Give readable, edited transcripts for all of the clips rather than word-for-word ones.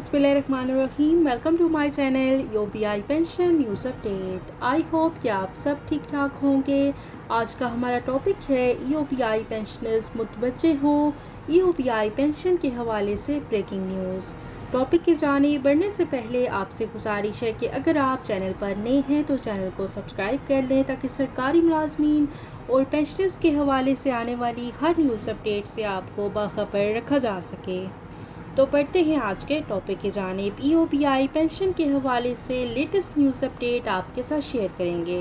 बिस्मिल्लाहिर्रहमानिर्रहीम। Welcome to my channel UPI pension news update. I hope कि आप सब ठीक ठाक होंगे। आज का हमारा टॉपिक है यूपीआई पेंशनर्स मुतवज्जे हों। यूपीआई पेंशन के हवाले से ब्रेकिंग न्यूज़। टॉपिक की जानिब बढ़ने से पहले आपसे गुजारिश है कि अगर आप चैनल पर नए हैं तो चैनल को सब्सक्राइब कर लें ताकि सरकारी मुलाजमीन और पेंशनर्स के हवाले से आने वाली हर न्यूज़ अपडेट से आपको बाखबर रखा जा सके। तो पढ़ते हैं आज के टॉपिक की जानिब। ईओपीआई पेंशन के हवाले से लेटेस्ट न्यूज़ अपडेट आपके साथ शेयर करेंगे।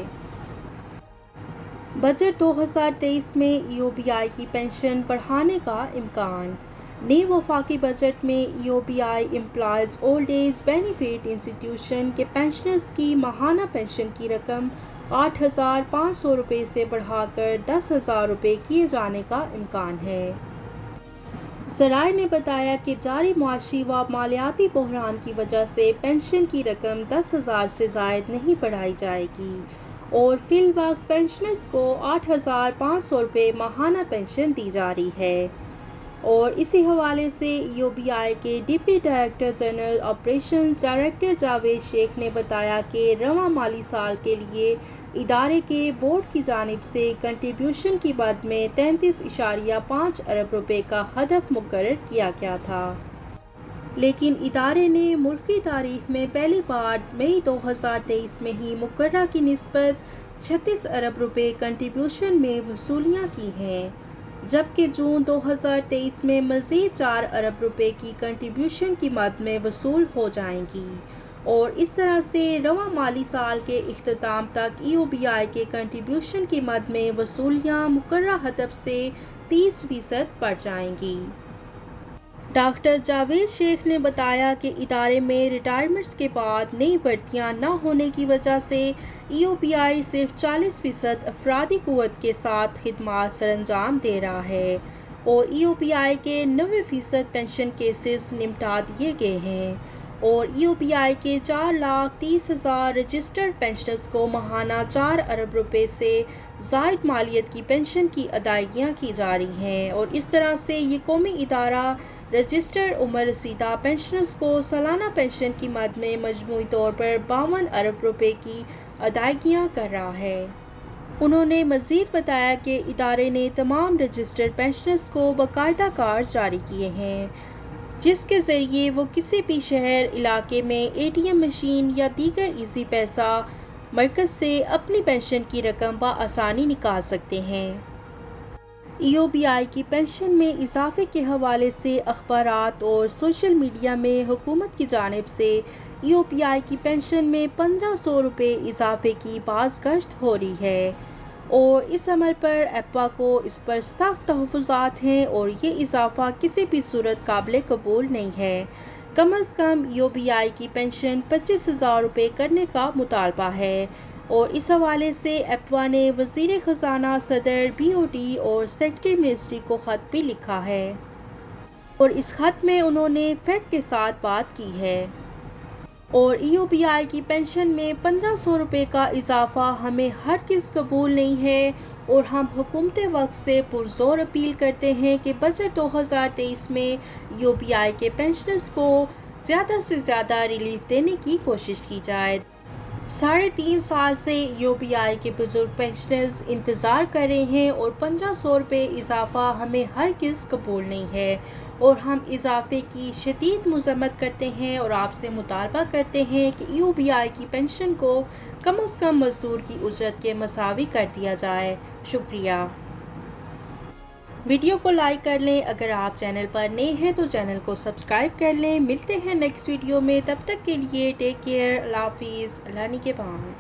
बजट 2023 में ईओपीआई की पेंशन बढ़ाने का इम्कान। नए वफाकी बजट में EOBI employees old age benefit institution के पेंशनर्स की माहाना पेंशन की रकम 8,500 रुपये से बढ़ाकर 10,000 रुपये किए जाने का इम्कान है। ज़राए ने बताया कि जारी मुआशी व मालियाती बहरान की वजह से पेंशन की रकम 10,000 से ज़ायद नहीं बढ़ाई जाएगी और फिलवक्त पेंशनर्स को 8,500 रुपये माहाना पेंशन दी जा रही है। और इसी हवाले से यूपीआई के deputy director general operations director Javed Shaikh ने बताया कि रवां माली साल के लिए इदारे के बोर्ड की जानिब से कंट्रीब्यूशन की मद में 33.5 अरब रुपए का हदफ मुकर्रर किया गया था, लेकिन इदारे ने मुल्की तारीख में पहली बार मई 2023 में ही मुकर्रर की निस्बत 36 अरब रुपए कंट्रीब्यूशन में वसूलियाँ की हैं, जबकि जून 2023 में मज़ीद 4 अरब रुपए की कंट्रीब्यूशन की मद में वसूल हो जाएंगी और इस तरह से रवां माली साल के इख्तिताम तक ईओपीआई के कंट्रीब्यूशन की मद में वसूलियाँ मुकर्रर हदफ से 30% बढ़ जाएंगी। डॉक्टर जावेद शेख ने बताया कि इदारे में रिटायरमेंट्स के बाद नई भर्तियां न होने की वजह से ईओपीआई सिर्फ 40% अफरादी कुव्वत के साथ खिदमात सरअंजाम दे रहा है और ईओपीआई के 90% पेंशन केसेस निपटा दिए गए हैं और ईओपीआई के 4,30,000 रजिस्टर्ड पेंशनर्स को माहाना 4 अरब रुपए से ज़ायद मालियत की पेंशन की अदायगियाँ की जा रही हैं और इस तरह से ये कौमी इदारा रजिस्टर्ड उम्र रसीदा पेंशनर्स को सालाना पेंशन की मद में मजमूई तौर पर 52 अरब रुपए की अदायगियाँ कर रहा है। उन्होंने मज़ीद बताया कि इदारे ने तमाम रजिस्टर्ड पेंशनर्स को बाकायदा कार्ड जारी किए हैं जिसके ज़रिए वो किसी भी शहर इलाके में एटीएम मशीन या दीगर इजी पैसा मरकज़ से अपनी पेंशन की रकम बआसानी निकाल सकते हैं। ईओपीआई की पेंशन में इजाफे के हवाले से अखबारात और सोशल मीडिया में हुकूमत की जानिब से ईओपीआई की पेंशन में 1,500 रुपये इजाफे की बाज़गश्त हो रही है और इस अमल पर एप्पा को इस पर सख्त तहफ़्फ़ुज़ात हैं और ये इजाफा किसी भी सूरत काबिल कबूल नहीं है। कम अज़ कम ईओपीआई की पेंशन 25,000 रुपये करने का मुतालबा है और इस हवाले से एप्पा ने वज़ीर ख़ज़ाना, सदर, बीओटी और सेक्रेटरी मिनिस्ट्री को ख़त भी लिखा है और इस ख़त में उन्होंने फैक्ट के साथ बात की है और ईओपीआई की पेंशन में 1,500 रुपये का इजाफा हमें हरगिज़ कबूल नहीं है और हम हुकूमत वक्त से पुरज़ोर अपील करते हैं कि बजट 2023 में ईओपीआई के पेंशनर्स को ज़्यादा से ज़्यादा रिलीफ देने की कोशिश की जाए। 3.5 साल से ईओपीआई के बुजुर्ग पेंशनर्स इंतज़ार कर रहे हैं और 1,500 रुपये इजाफा हमें हरगिज़ कबूल नहीं है और हम इजाफे की शदीद मज़म्मत करते हैं और आपसे मुतालबा करते हैं कि ईओपीआई की पेंशन को कम अज़ कम मज़दूर की उजरत के मसावी कर दिया जाए। शुक्रिया। वीडियो को लाइक कर लें। अगर आप चैनल पर नए हैं तो चैनल को सब्सक्राइब कर लें। मिलते हैं नेक्स्ट वीडियो में, तब तक के लिए टेक केयर। अल्लाह हाफिज़। अल्लाह निगहबान।